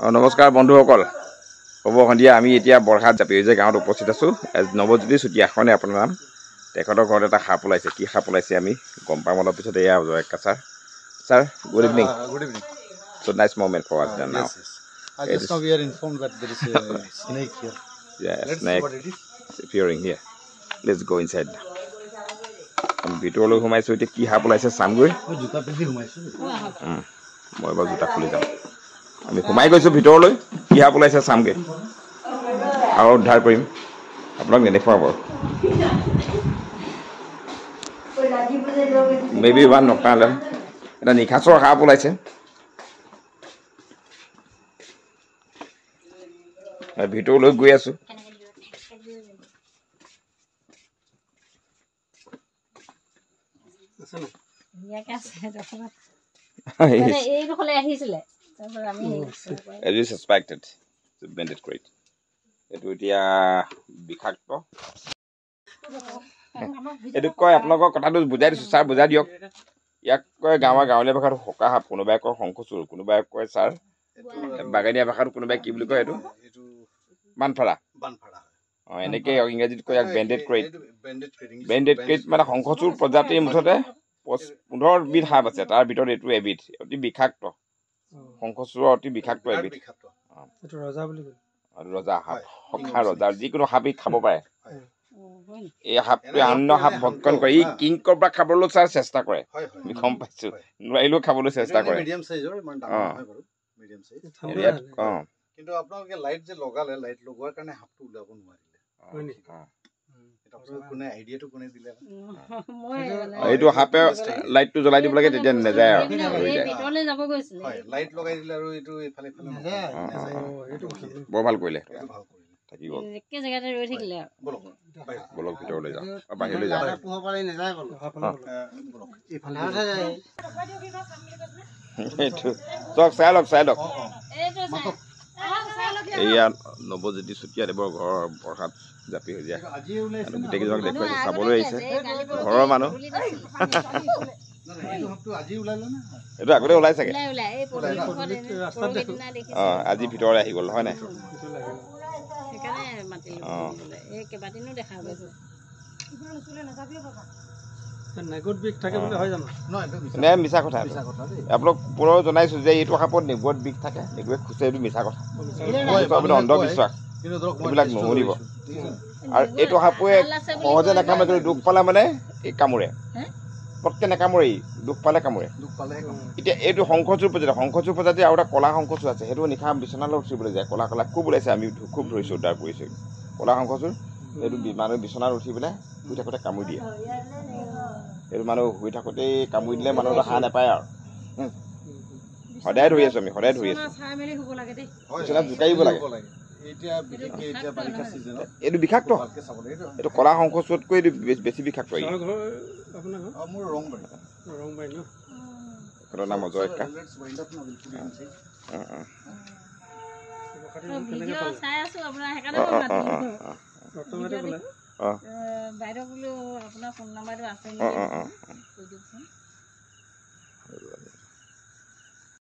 নমস্কাৰ বন্ধুসকল হ'ব সন্ধিয়া আমি এতিয়া বৰহাট জাপিৰজে গাঁৱত উপস্থিত আছোঁ নৱজ্যোতি চুতীয়া এখনে আপোনাৰ নাম তেখেতৰ ঘৰত এটা সাপ ওলাইছে কি সাপ ওলাইছে আমি গম পাম অলপ পিছত এয়া জয়কা sir good evening so nice moment for us now just now we are informed that there is a snake here snake appearing here let's go inside আমি ভিতৰলৈ সোমাইছো এতিয়া কি সাপ ওলাইছে চামগৈ জুতা পিন্ধি সোমাইছো মই এবাৰ জুতা খুলি যাম আমি সোমাই গৈছো ভিতৰলৈ কি সাপ ওলাইছে চামগে আৰু উদ্ধাৰ কৰিম আপোনাক নেদেখুৱাব মেবি ওৱান নকটালে এটা নিখাচৰ সাপ ওলাইছে ভিতৰলৈ গৈ আছো As you suspected, it's a bandit crate. It would be a বিষাক্ত এটো কয় আপোনালোকৰ কথাটো বুজাই দিছো স্যাৰ বুজাই দিয়ক ইয়াক কয় গাঁৱলীয়া ভাষাত হকা সাপ কোনোবাই কয় শংখচুৰ কোনোবাই কয় স্যাৰ বাগানীয়া ভাষাত কোনোবাই কি বুলি কয় এটো বানফাৰা এনেকৈ ইংৰাজীত কয় বেণ্ডেড ক্ৰেট মানে শংখচুৰ প্ৰজাতিৰ মুঠতে 15 বিধ সাপ আছে তাৰ ভিতৰত এটো এবিধ অতি বিষাক্ত শংখচুৰ অতি বিষাক্ত এবিধ এটো ৰজা বুলি কয় ৰজা সাপ হকা ৰজাৰ যিকোনো সাপই খাব পাৰে এই সাপটোৱে অন্য সাপ ভক্ষণ কৰে ই কিং কবৰা খাবলৈ চেষ্টা কৰে আমি গম পাইছো নোৱাৰিলেও খাবলৈ চেষ্টা কৰে মিডিয়াম সাইজৰ ইমান ডাঙৰ নহয় বাৰু মিডিয়াম সাইজ কিন্তু আপোনালোকে লাইট যে লগালে লাইট লগোৱাৰ কাৰণে সাপটো উলাব নোৱাৰিলে হয় নি এটা কোনে আইডিয়াটো কোনে দিলে এইটো সাপে লাইটটো জ্বলাই দিব লাগে তেতিয়া নেযায় আৰু ভিতৰলৈ যাব গৈছিল হয় লাইট লগাই দিলে আৰু এইটো ইফালে নাযায় এইটো বৰ ভাল কৰিলে থাকিব একে জায়গাতে ৰৈ থাকিলে বলক ভিতৰলৈ যাওঁ বাহিৰলৈ যাওঁ পোহ পালে নাযায় বলক ইফালে যায় এইটো চাই লওক এয়া নৱজ্যোতি চুতীয়া দেৱৰ ঘৰৰ বৰহাট জাপি হৈ যায় গোটেইকেইজনক দেখুৱাইছে চাবলৈ আহিছে ঘৰৰ মানুহ এইটো আগতে ওলাই চাগে আজি ভিতৰলৈ আহি গ'ল হয় নাই মিছা কথা আপোনাক পুনৰ জনাইছো যে এইটো সাপত নেগুৱত বিষ থাকে নেগুৱে খুচে এইটো মিছা কথা অন্ধবিশ্বাস এইবিলাক নুশুনিব আৰু এইটো সাপে সহজে নাকামে যদি দুখ পালে মানে এই কামোৰে পটকে নাকামোৰে দুখ পালে কামোৰে এতিয়া এইটো শংখচুৰ প্ৰজাতি আৰু এটা কলা শংখচুৰ আছে সেইটো নিশা বিচনালৈ উঠিবলৈ যায় কলা খুব ওলাইছে আমি খুব ধৰিছো উদ্ধাৰ কৰিছো কলা শংখচুৰ এইটো মানুহ বিচনাত উঠি পেলাই শুই থাকোঁতে কামুৰি দিয়ে এইটো মানুহ শুই থাকোঁতেই কামুৰি দিলে মানুহটো সাৰ নাপায় আৰু সদায় ধৰি আছো আমি সদায় ধৰি আছো বিচনাত জোকাৰিব লাগে এইটো বিষাক্ত এইটো কলা শংখচুৰতকৈ এইটো বেছি বিষাক্ত নাম অজয়কা বাইদেউ বোলো আপোনাৰ ফোন নাম্বাৰটো আছে